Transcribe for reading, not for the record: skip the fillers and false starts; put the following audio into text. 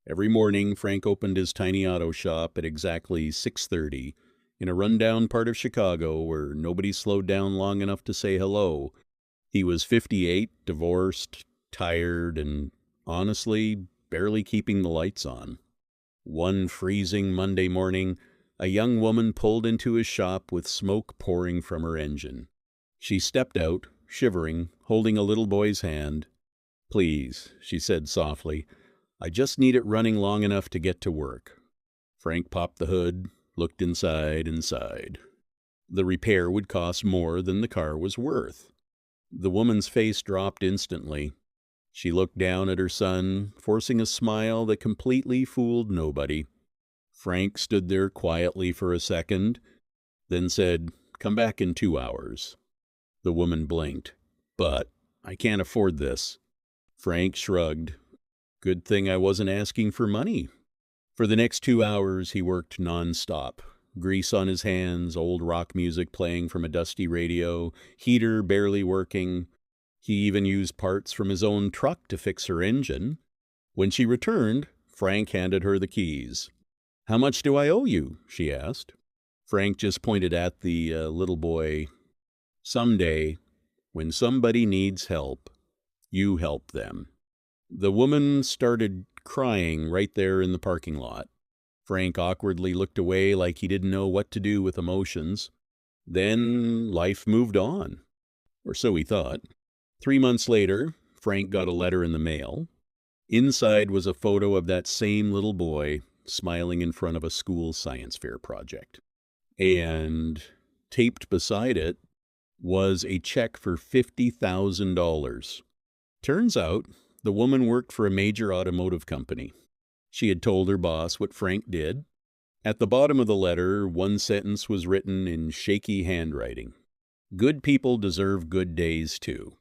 Every morning, Frank opened his tiny auto shop at exactly 6:30 in a rundown part of Chicago where nobody slowed down long enough to say hello. He was 58, divorced, tired, and honestly, barely keeping the lights on. One freezing Monday morning, a young woman pulled into his shop with smoke pouring from her engine. She stepped out, shivering, holding a little boy's hand. "Please," she said softly, "I just need it running long enough to get to work." Frank popped the hood, looked inside, and sighed. The repair would cost more than the car was worth. The woman's face dropped instantly. She looked down at her son, forcing a smile that completely fooled nobody. Frank stood there quietly for a second, then said, "Come back in 2 hours." The woman blinked. "But I can't afford this." Frank shrugged. "Good thing I wasn't asking for money." For the next 2 hours, he worked nonstop. Grease on his hands, old rock music playing from a dusty radio, heater barely working. He even used parts from his own truck to fix her engine. When she returned, Frank handed her the keys. "How much do I owe you?" she asked. Frank just pointed at the little boy. "Someday, when somebody needs help, you help them." The woman started crying right there in the parking lot. Frank awkwardly looked away like he didn't know what to do with emotions. Then life moved on. Or so he thought. 3 months later, Frank got a letter in the mail. Inside was a photo of that same little boy smiling in front of a school science fair project. And taped beside it was a check for $50,000. Turns out, the woman worked for a major automotive company. She had told her boss what Frank did. At the bottom of the letter, one sentence was written in shaky handwriting. "Good people deserve good days, too."